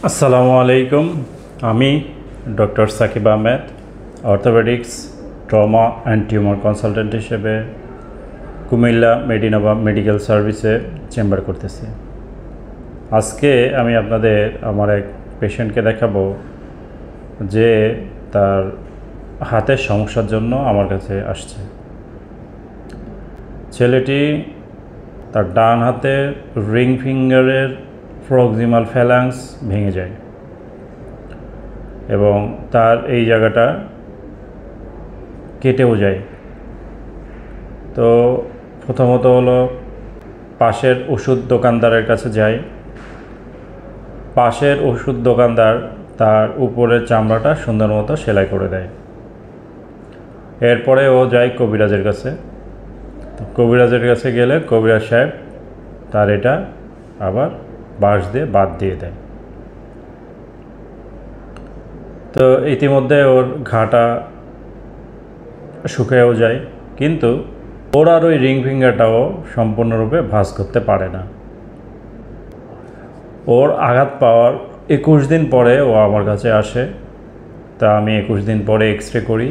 আসসালামু আলাইকুম। আমি doctor Sakib Ahmed, orthopaedics, trauma and tumour consultant হিসেবে কুমিল্লা মেডিনোভা মেডিকেল সার্ভিসে চেম্বার করতেছি। আজকে আমি আপনাদের আমার এক পেশেন্টকে দেখাবো যে তার হাতের সমস্যার জন্য আমার কাছে আসছে। ছেলেটি তার ডান হাতের রিং ফিঙ্গারের প্রক্সিমাল ফ্যালাংস ভেঙে যায় এবং তার এই জায়গাটা কেটেও যায়। তো প্রথমত হলো পাশের ওষুধ দোকানদারের কাছে যায়। পাশের ওষুধ দোকানদার তার উপরের চামড়াটা সুন্দর মতো সেলাই করে দেয়। এরপরে ও যায় কবিরাজের কাছে। তো কবিরাজের কাছে গেলে কবিরাজ সাহেব তার এটা আবার বাঁশ দিয়ে বাদ দিয়ে দেয়। তো ইতিমধ্যে ওর ঘাটা শুকায়ও যায়, কিন্তু ওর আর ওই রিং ফিঙ্গারটাও সম্পূর্ণরূপে ভাঁজ করতে পারে না। ওর আঘাত পাওয়ার 21 দিন পরে ও আমার কাছে আসে। তা আমি 21 দিন পরে এক্স রে করি।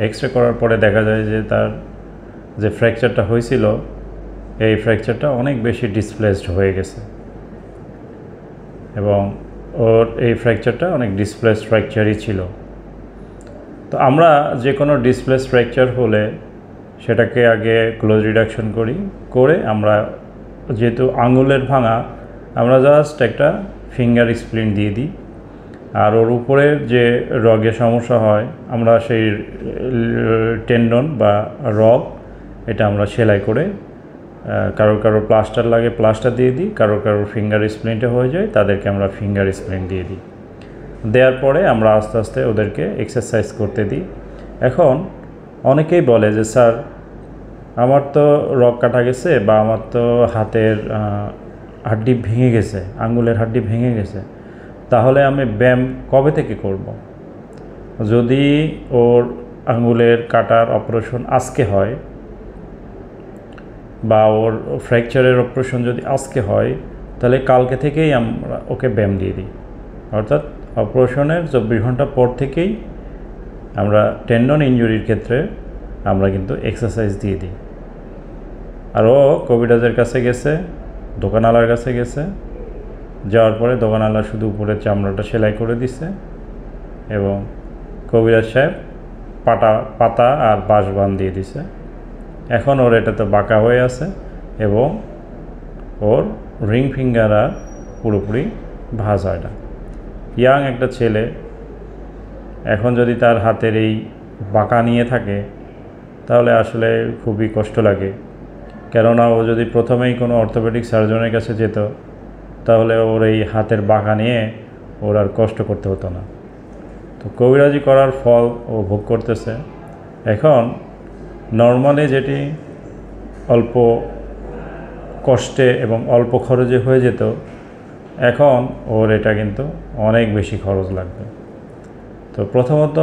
এক্স রে করার পরে দেখা যায় যে তার যে ফ্র্যাকচারটা হয়েছিল, এই ফ্র্যাকচারটা অনেক বেশি ডিসপ্লেসড হয়ে গেছে এবং ওর এই ফ্র্যাকচারটা অনেক ডিসপ্লেসড ফ্র্যাকচারই ছিল। তো আমরা যে কোনো ডিসপ্লেসড ফ্র্যাকচার হলে সেটাকে আগে ক্লোজ রিডাকশন করে আমরা, যেহেতু আঙুলের ভাঙা, আমরা জাস্ট একটা ফিঙ্গার স্প্লিন দিয়ে দিই। আর ওর উপরের যে রগে সমস্যা হয়, আমরা সেই টেন্ডন বা রগ এটা আমরা সেলাই করে, কারো প্লাস্টার লাগে প্লাস্টার দিয়ে দিই, কারো ফিঙ্গার স্প্লিনটা হয়ে যায় তাদেরকে আমরা ফিঙ্গার স্প্লিন দিয়ে দিই। দেওয়ার পরে আমরা আস্তে আস্তে ওদেরকে এক্সারসাইজ করতে দিই। এখন অনেকেই বলে যে স্যার, আমার তো রগ কাটা গেছে বা আমার তো হাতের হাড্ডি ভেঙে গেছে, আঙ্গুলের হাড্ডি ভেঙে গেছে, তাহলে আমি ব্যায়াম কবে থেকে করব? যদি ওর আঙ্গুলের কাটার অপারেশন আজকে হয় বা ওর ফ্র্যাকচারের অপারেশন যদি আজকে হয়, তাহলে কালকে থেকেই আমরা ওকে ব্যায়াম দিয়ে দিই। অর্থাৎ অপারেশনের 24 ঘন্টা পর থেকেই আমরা টেন্ডন ইনজুরির ক্ষেত্রে আমরা কিন্তু এক্সারসাইজ দিয়ে দিই। আর ও কবিরাজের কাছে গেছে, দোকানওয়ালার কাছে গেছে, যাওয়ার পরে দোকানওয়ালা শুধু উপরের চামড়াটা সেলাই করে দিছে এবং কবিরাজ সাহেব পাতা আর বাঁশ বান দিয়ে দিছে। এখন ওর এটা তো বাঁকা হয়ে আছে এবং ওর রিং ফিঙ্গার আর পুরোপুরি ভাঁজ হয় না। ইয়াং একটা ছেলে এখন যদি তার হাতের এই বাঁকা নিয়ে থাকে, তাহলে আসলে খুবই কষ্ট লাগে। কেননা ও যদি প্রথমেই কোনো অর্থোপেডিক সার্জনের কাছে যেত, তাহলে ওর এই হাতের বাঁকা নিয়ে ওর আর কষ্ট করতে হতো না। তো কবিরাজি করার ফল ও ভোগ করতেছে। এখন নর্মালি যেটি অল্প কষ্টে এবং অল্প খরচে হয়ে যেত, এখন ওর এটা কিন্তু অনেক বেশি খরচ লাগবে। তো প্রথমত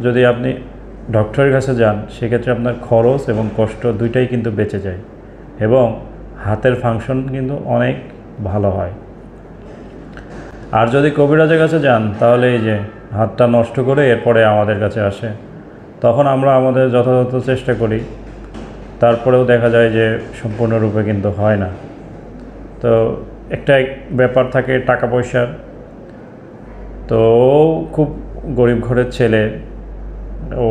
যদি আপনি ডক্টরের কাছে যান, সেক্ষেত্রে আপনার খরচ এবং কষ্ট দুইটাই কিন্তু বেঁচে যায় এবং হাতের ফাংশন কিন্তু অনেক ভালো হয়। আর যদি কবিরাজের কাছে যান, তাহলে এই যে হাতটা নষ্ট করে এরপরে আমাদের কাছে আসে, তখন আমরা আমাদের যথাযথ চেষ্টা করি, তারপরেও দেখা যায় যে সম্পূর্ণরূপে কিন্তু হয় না। তো একটা ব্যাপার থাকে টাকা পয়সার। তো ও খুব গরিব ঘরের ছেলে, ও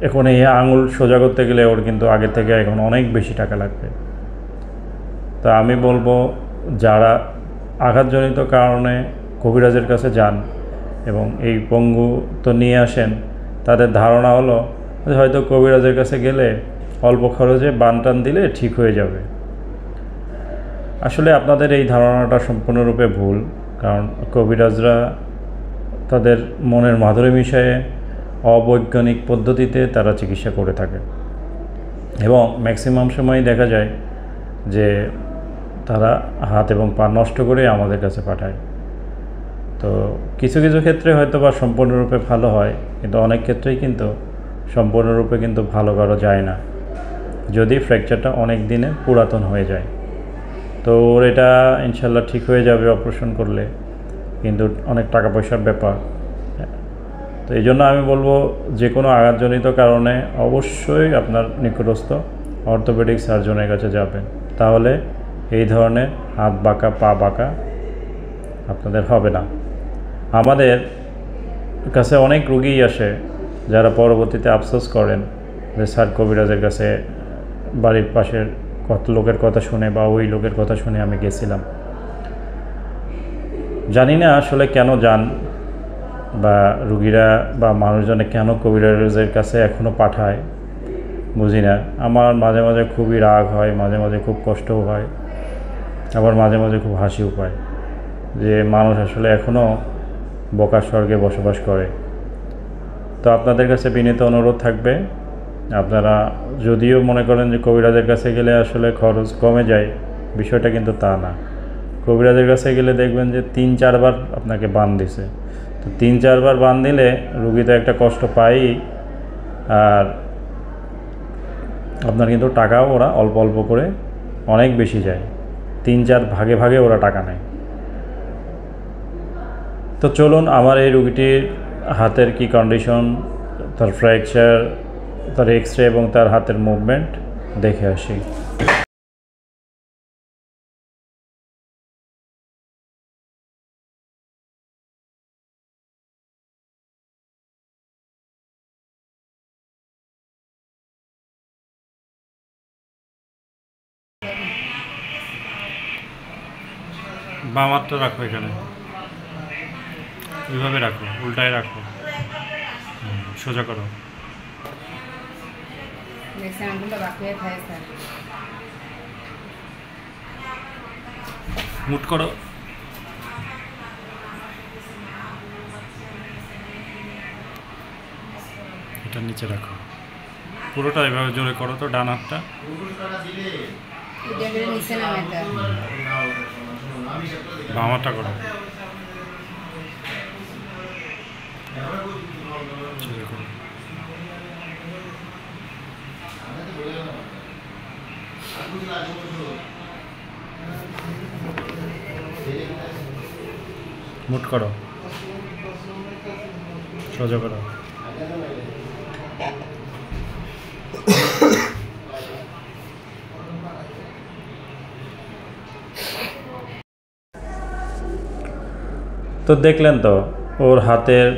এখন এই আঙুল সোজা করতে গেলে ওর কিন্তু আগে থেকে এখন অনেক বেশি টাকা লাগবে। তা আমি বলবো, যারা আঘাতজনিত কারণে কবিরাজের কাছে যান এবং এই পঙ্গু তো নিয়ে আসেন, তাদের ধারণা হলো যে হয়তো কবিরাজের কাছে গেলে অল্প খরচে বান টান দিলে ঠিক হয়ে যাবে। আসলে আপনাদের এই ধারণাটা সম্পূর্ণরূপে ভুল। কারণ কবিরাজরা তাদের মনের মাধুরী মিশিয়ে অবৈজ্ঞানিক পদ্ধতিতে তারা চিকিৎসা করে থাকে এবং ম্যাক্সিমাম সময় দেখা যায় যে তারা হাত এবং পা নষ্ট করে আমাদের কাছে পাঠায়। তো কিছু কিছু ক্ষেত্রে হয়তো বা সম্পূর্ণরূপে ভালো হয়, কিন্তু অনেক ক্ষেত্রেই কিন্তু সম্পূর্ণরূপে কিন্তু ভালো করা যায় না, যদি ফ্র্যাকচারটা অনেক দিনে পুরাতন হয়ে যায়। তো ওর এটা ইনশাল্লাহ ঠিক হয়ে যাবে অপারেশন করলে। কিন্তু অনেক টাকা পয়সার ব্যাপার। তো এই জন্য আমি বলবো যে কোনো আঘাতজনিত কারণে অবশ্যই আপনার নিকটস্থ অর্থোপেডিক সার্জনের কাছে যাবেন, তাহলে এই ধরনের হাত বাঁকা পা বাঁকা আপনাদের হবে না। আমাদের কাছে অনেক রুগীই আসে যারা পরবর্তীতে আফসোস করেন যে স্যার কবিরাজের কাছে বাড়ির পাশের কত লোকের কথা শুনে বা ওই লোকের কথা শুনে আমি গেছিলাম। জানি না আসলে কেন যান বা রুগীরা বা মানুষজনে কেন কবিরাজের কাছে এখনও পাঠায়, বুঝি না। আমার মাঝে মাঝে খুবই রাগ হয়, মাঝে মাঝে খুব কষ্টও হয়, আবার মাঝে মাঝে খুব হাসিও পায় যে মানুষ আসলে এখনও বোকার স্বর্গে বসবাস করে। তো আপনাদের কাছে বিনীত অনুরোধ থাকবে, আপনারা যদিও মনে করেন যে কবিরাজের কাছে গেলে আসলে খরচ কমে যায়, বিষয়টা কিন্তু তা না। কবিরাজের কাছে গেলে দেখবেন যে 3-4 বার আপনাকে বান দিছে। তো 3-4 বার বান দিলে রুগী তো একটা কষ্ট পায়ই, আর আপনার কিন্তু টাকাও ওরা অল্প অল্প করে অনেক বেশি যায়, 3-4 ভাগে ভাগে ওরা টাকা নেয়। তো চলুন আমার এই রুগীটির হাতের কি কন্ডিশন, তার ফ্র্যাকচার, তার এক্স-রে এবং তার হাতের মুভমেন্ট দেখে আসি। বাম হাতটা রাখো এখানে, এইভাবে রাখো, উল্টায় রাখো, সোজা করো, মুট করো, এটা নিচে রাখো, পুরোটা এভাবে জোরে করো। তো ডান হাতটা বাম হাতটা করো, মুট করো, সোজা করো। তো দেখলেন তো ওর হাতের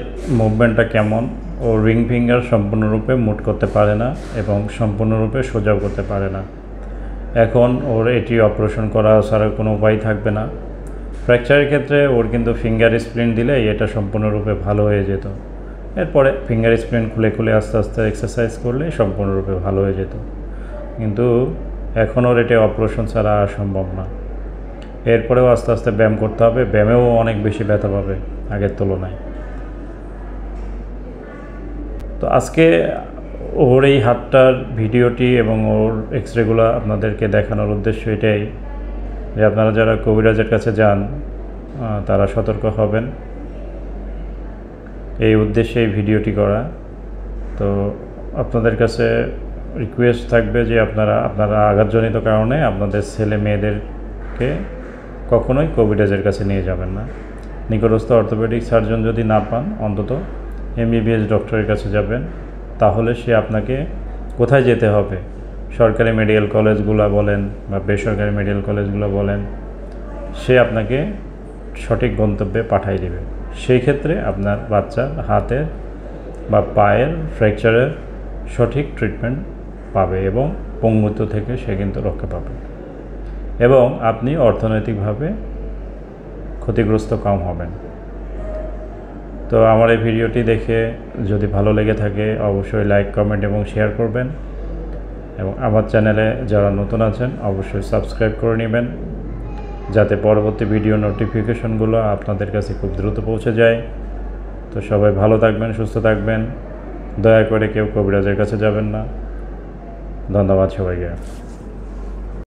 মুভমেন্টটা কেমন। ও রিং ফিঙ্গার সম্পূর্ণরূপে মুট করতে পারে না এবং সম্পূর্ণরূপে সোজাও করতে পারে না। এখন ওর এটি অপারেশন করা ছাড়া কোনো উপায় থাকবে না। ফ্র্যাকচারের ক্ষেত্রে ওর কিন্তু ফিঙ্গার স্প্লিন্ট দিলে এটা সম্পূর্ণরূপে ভালো হয়ে যেত। এরপরে ফিঙ্গার স্প্লিন্ট খুলে খুলে আস্তে আস্তে এক্সারসাইজ করলে সম্পূর্ণরূপে ভালো হয়ে যেত, কিন্তু এখন ওর এটা অপারেশন ছাড়া সম্ভব না। এরপরেও আস্তে আস্তে ব্যায়াম করতে হবে, ব্যায়ামেও অনেক বেশি ব্যথা পাবে আগের তুলনায়। তো আজকে ওর এই হাতটার ভিডিওটি এবং ওর এক্সরেগুলো আপনাদেরকে দেখানোর উদ্দেশ্য এটাই যে আপনারা যারা কবিরাজের কাছে যান তারা সতর্ক হবেন, এই উদ্দেশ্যে এই ভিডিওটি করা। তো আপনাদের কাছে রিকোয়েস্ট থাকবে যে আপনারা আঘাতজনিত কারণে আপনাদের ছেলে মেয়েদেরকে কখনোই কবিরাজের কাছে নিয়ে যাবেন না। নিকটস্থ অর্থোপেডিক সার্জন যদি না পান, অন্তত এমবিবিএস ডক্টরের কাছে যাবেন, তাহলে সে আপনাকে কোথায় যেতে হবে, সরকারি মেডিকেল কলেজগুলো বলেন বা বেসরকারি মেডিকেল কলেজগুলো বলেন, সে আপনাকে সঠিক গন্তব্যে পাঠিয়ে দেবে। সেই ক্ষেত্রে আপনার বাচ্চার হাতের বা পায়ের ফ্র্যাকচারের সঠিক ট্রিটমেন্ট পাবে এবং পঙ্গুত্ব থেকে সে কিন্তু রক্ষা পাবে এবং আপনি অর্থনৈতিকভাবে ক্ষতিগ্রস্ত কম হবেন। তো আমার এই ভিডিওটি দেখে যদি ভালো লেগে থাকে অবশ্যই লাইক, কমেন্ট এবং শেয়ার করবেন এবং আমার চ্যানেলে যারা নতুন আছেন অবশ্যই সাবস্ক্রাইব করে নেবেন, যাতে পরবর্তী ভিডিও নোটিফিকেশনগুলো আপনাদের কাছে খুব দ্রুত পৌঁছে যায়। তো সবাই ভালো থাকবেন, সুস্থ থাকবেন, দয়া করে কেউ কবিরাজের কাছে যাবেন না। ধন্যবাদ সবাইকে।